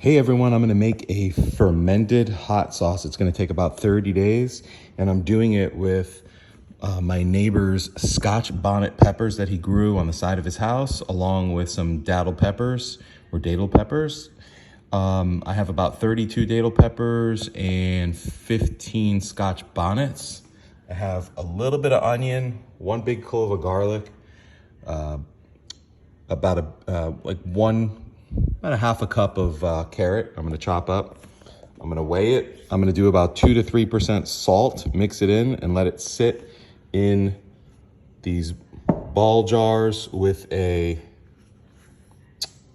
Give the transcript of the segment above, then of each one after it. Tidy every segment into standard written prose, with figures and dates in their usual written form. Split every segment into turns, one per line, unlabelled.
Hey everyone, I'm gonna make a fermented hot sauce. It's gonna take about 30 days, and I'm doing it with my neighbor's Scotch bonnet peppers that he grew on the side of his house, along with some datil peppers or datil peppers. I have about 32 datil peppers and 15 Scotch bonnets. I have a little bit of onion, one big clove of garlic, about a half a cup of carrot. I'm gonna chop up. I'm gonna weigh it. I'm gonna do about 2 to 3% salt, mix it in and let it sit in these ball jars with a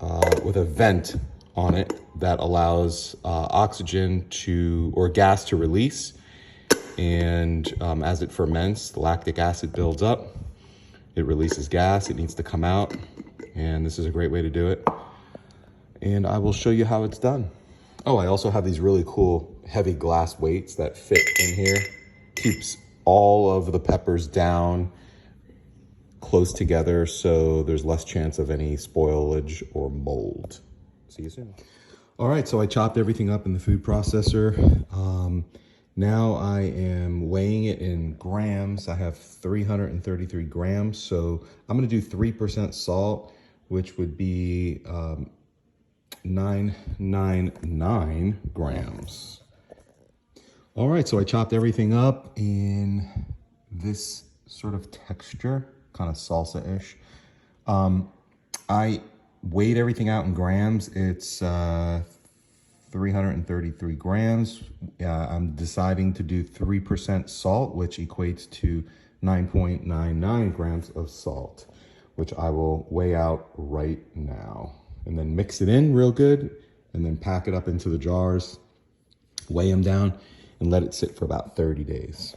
vent on it that allows oxygen or gas to release. And as it ferments, the lactic acid builds up. It releases gas. It needs to come out. And this is a great way to do it. And I will show you how it's done. Oh, I also have these really cool heavy glass weights that fit in here. Keeps all of the peppers down close together so there's less chance of any spoilage or mold. See you soon. All right, so I chopped everything up in the food processor. Now I am weighing it in grams. I have 333 grams. So I'm gonna do 3% salt, which would be 999 grams. All right, so I chopped everything up in this sort of texture, kind of salsa-ish. I weighed everything out in grams. It's 333 grams. I'm deciding to do 3% salt, which equates to 9.99 grams of salt, which I will weigh out right now. And then mix it in real good, and then pack it up into the jars, weigh them down, and let it sit for about 30 days.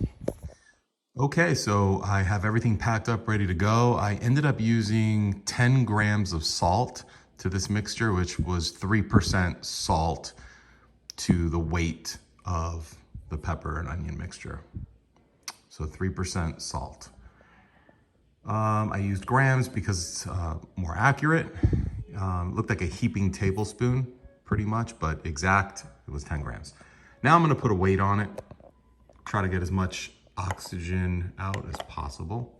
Okay, so I have everything packed up, ready to go. I ended up using 10 grams of salt to this mixture, which was 3% salt to the weight of the pepper and onion mixture. So 3% salt. I used grams because it's more accurate. Looked like a heaping tablespoon, pretty much, but exact, it was 10 grams. Now I'm gonna put a weight on it, try to get as much oxygen out as possible.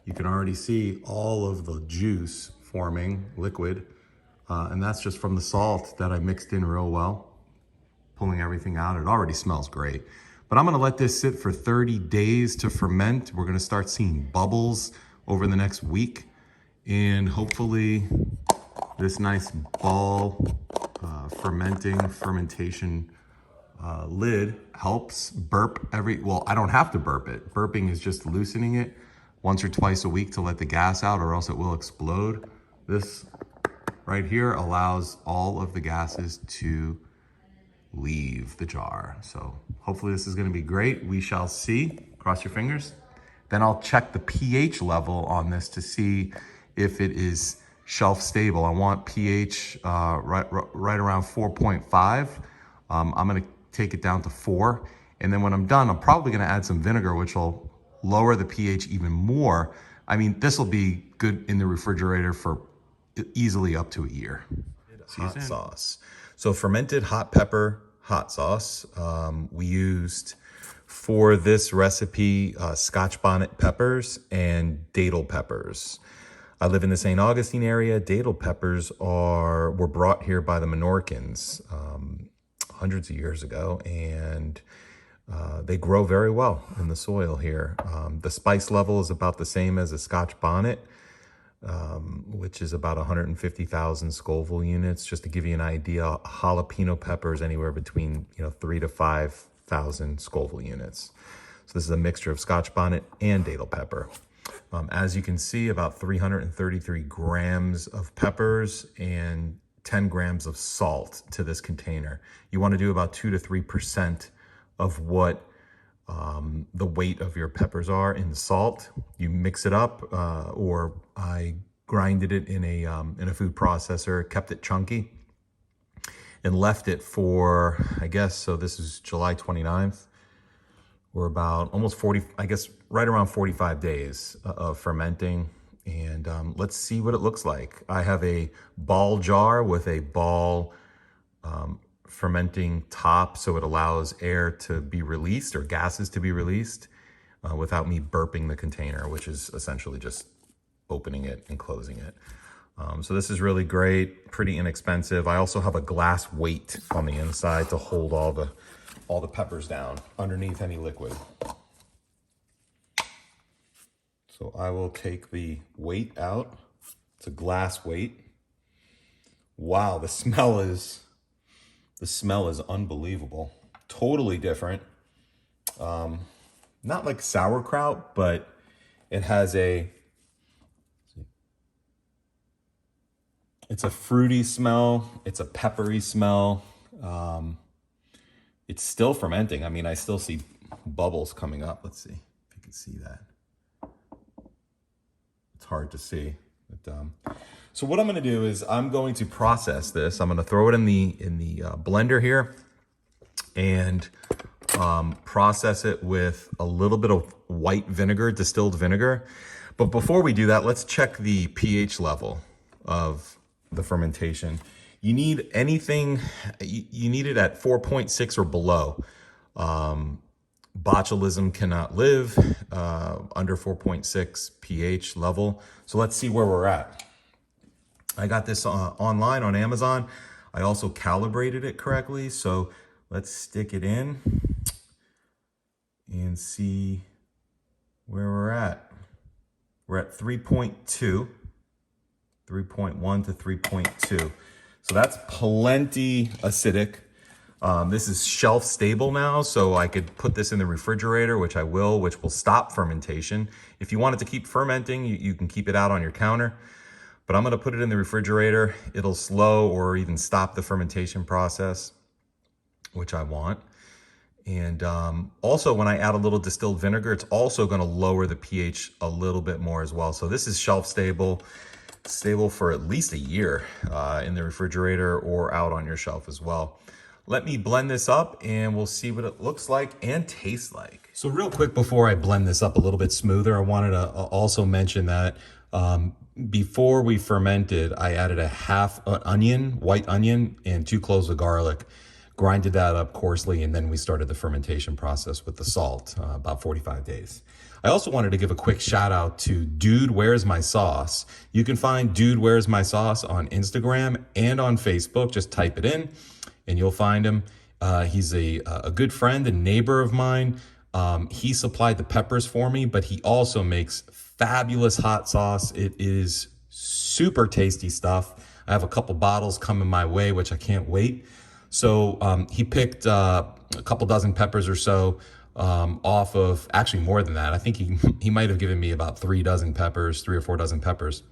You can already see all of the juice forming liquid, and that's just from the salt that I mixed in real well, pulling everything out. It already smells great. But I'm gonna let this sit for 30 days to ferment. We're gonna start seeing bubbles over the next week, and hopefully this nice ball fermentation lid helps burp well, I don't have to burp it. Burping is just loosening it once or twice a week to let the gas out, or else it will explode. This right here allows all of the gases to leave the jar. So hopefully this is gonna be great. We shall see, cross your fingers. Then I'll check the pH level on this to see if it is shelf stable. I want pH right around 4.5. I'm gonna take it down to 4. And then when I'm done, I'm probably gonna add some vinegar, which will lower the pH even more. I mean, this will be good in the refrigerator for easily up to a year. Hot sauce. So fermented hot pepper hot sauce. We used for this recipe Scotch bonnet peppers and datil peppers. I live in the St. Augustine area. Datil peppers were brought here by the Menorcans hundreds of years ago, and they grow very well in the soil here. The spice level is about the same as a Scotch bonnet, which is about 150,000 Scoville units. Just to give you an idea, jalapeno peppers anywhere between 3 to 5,000 Scoville units. So this is a mixture of Scotch bonnet and datil pepper. As you can see, about 333 grams of peppers and 10 grams of salt to this container. You want to do about 2 to 3% of what the weight of your peppers are in the salt. You mix it up, or I grinded it in a food processor, kept it chunky, and left it for, I guess, so this is July 29th. We're about almost 40, I guess, right around 45 days of fermenting. And let's see what it looks like. I have a ball jar with a ball fermenting top, so it allows air to be released or gases to be released without me burping the container, which is essentially just opening it and closing it. So this is really great, pretty inexpensive. I also have a glass weight on the inside to hold all the peppers down underneath any liquid. So I will take the weight out. It's a glass weight. Wow, the smell is unbelievable. Totally different. Not like sauerkraut, but it has it's a fruity smell. It's a peppery smell. It's still fermenting. I mean, I still see bubbles coming up. Let's see if you can see that. It's hard to see. But, so what I'm going to do is I'm going to process this. I'm going to throw it in the blender here and process it with a little bit of white vinegar, distilled vinegar. But before we do that, let's check the pH level of the fermentation. You need anything, you need it at 4.6 or below. Botulism cannot live under 4.6 pH level. So let's see where we're at. I got this online on Amazon. I also calibrated it correctly. So let's stick it in and see where we're at. We're at 3.2, 3.1 to 3.2. So that's plenty acidic. This is shelf stable now, so I could put this in the refrigerator, which I will, which will stop fermentation. If you want it to keep fermenting, you can keep it out on your counter, but I'm gonna put it in the refrigerator. It'll slow or even stop the fermentation process, which I want. And also when I add a little distilled vinegar, it's also gonna lower the pH a little bit more as well. So this is shelf stable for at least a year in the refrigerator or out on your shelf as well. Let me blend this up and we'll see what it looks like and tastes like. So real quick before I blend this up a little bit smoother, I wanted to also mention that before we fermented, I added a half an onion, white onion, and 2 cloves of garlic, grinded that up coarsely, and then we started the fermentation process with the salt, about 45 days. I also wanted to give a quick shout out to Dude Where's My Sauce. You can find Dude Where's My Sauce on Instagram and on Facebook. Just type it in and you'll find him. He's a good friend and neighbor of mine. He supplied the peppers for me, but he also makes fabulous hot sauce. It is super tasty stuff. I have a couple bottles coming my way, which I can't wait. So he picked a couple dozen peppers or so off of, actually more than that. I think he might have given me about 3 or 4 dozen peppers,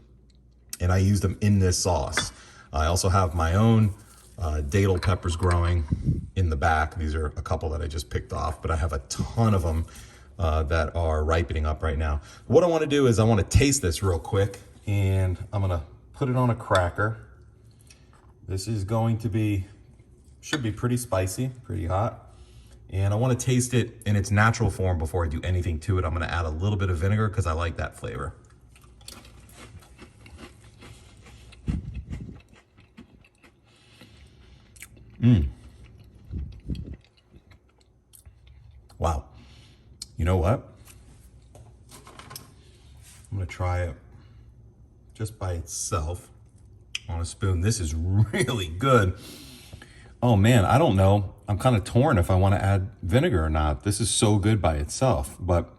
and I used them in this sauce. I also have my own datil peppers growing in the back. These are a couple that I just picked off, but I have a ton of them that are ripening up right now. What I want to do is I want to taste this real quick, and I'm going to put it on a cracker. This is going to be, should be pretty spicy, pretty hot. And I want to taste it in its natural form before I do anything to it. I'm going to add a little bit of vinegar because I like that flavor. Wow. You know what? I'm going to try it just by itself on a spoon. This is really good. Oh man, I don't know. I'm kind of torn if I want to add vinegar or not. This is so good by itself, but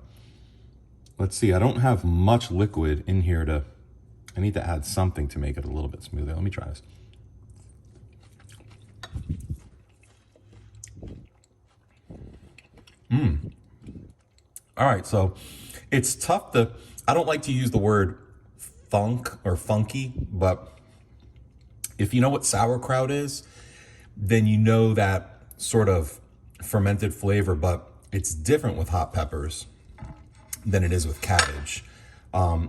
let's see. I don't have much liquid in here I need to add something to make it a little bit smoother. Let me try this. All right, so it's tough I don't like to use the word funk or funky, but if you know what sauerkraut is, then you know that sort of fermented flavor, but it's different with hot peppers than it is with cabbage.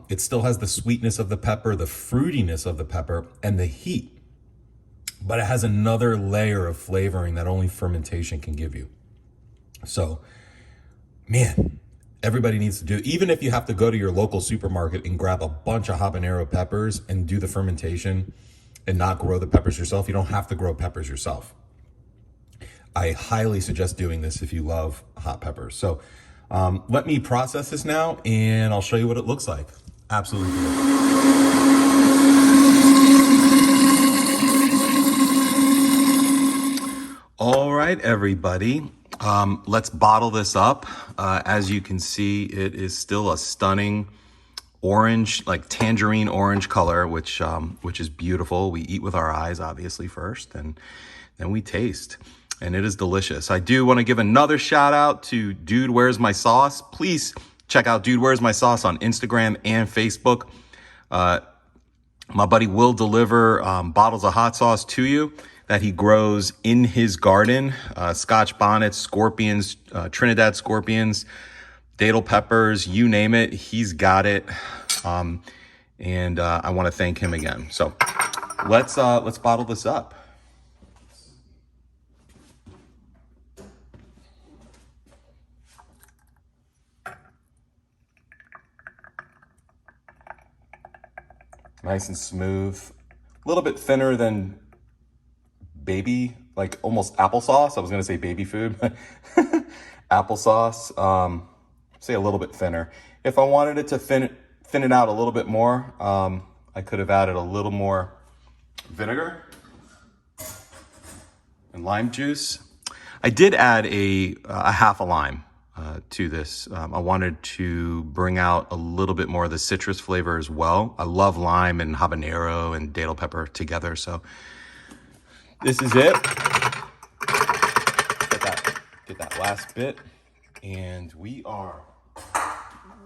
It still has the sweetness of the pepper, the fruitiness of the pepper, and the heat, but it has another layer of flavoring that only fermentation can give you. So, man, everybody needs to do it. Even if you have to go to your local supermarket and grab a bunch of habanero peppers and do the fermentation, and not grow the peppers yourself, you don't have to grow peppers yourself. I highly suggest doing this if you love hot peppers. So let me process this now and I'll show you what it looks like. Absolutely delicious. All right, everybody. Let's bottle this up. As you can see, it is still a stunning orange, like tangerine orange color, which is beautiful. We eat with our eyes, obviously, first, and then we taste. And it is delicious. I do want to give another shout out to Dude Where's My Sauce. Please check out Dude Where's My Sauce on Instagram and Facebook. My buddy will deliver bottles of hot sauce to you that he grows in his garden. Scotch bonnets, scorpions, Trinidad scorpions, datel peppers, you name it, he's got it. And I want to thank him again. So let's bottle this up. Nice and smooth, a little bit thinner than baby, like almost applesauce. I was gonna say baby food, but applesauce. Say a little bit thinner. If I wanted it to thin it out a little bit more, I could have added a little more vinegar and lime juice. I did add a half a lime to this. I wanted to bring out a little bit more of the citrus flavor as well. I love lime and habanero and datel pepper together, so this is it. Get that last bit, and we are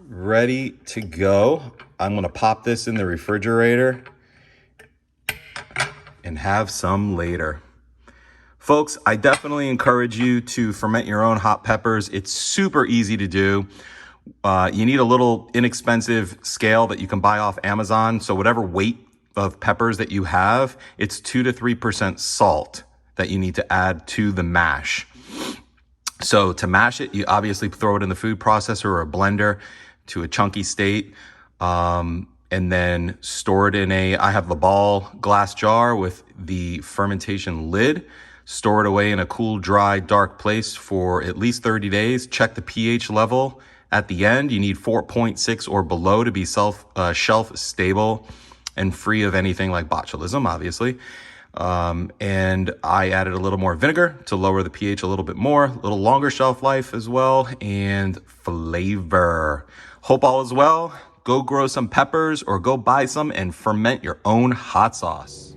ready to go. I'm gonna pop this in the refrigerator and have some later. Folks, I definitely encourage you to ferment your own hot peppers. It's super easy to do. You need a little inexpensive scale that you can buy off Amazon. So whatever weight of peppers that you have, it's 2 to 3% salt that you need to add to the mash. So to mash it, you obviously throw it in the food processor or a blender to a chunky state. And then store it in I have the ball glass jar with the fermentation lid. Store it away in a cool, dry, dark place for at least 30 days. Check the pH level at the end. You need 4.6 or below to be shelf stable and free of anything like botulism, obviously. And I added a little more vinegar to lower the pH a little bit more, a little longer shelf life as well, and flavor. Hope all is well. Go grow some peppers or go buy some and ferment your own hot sauce.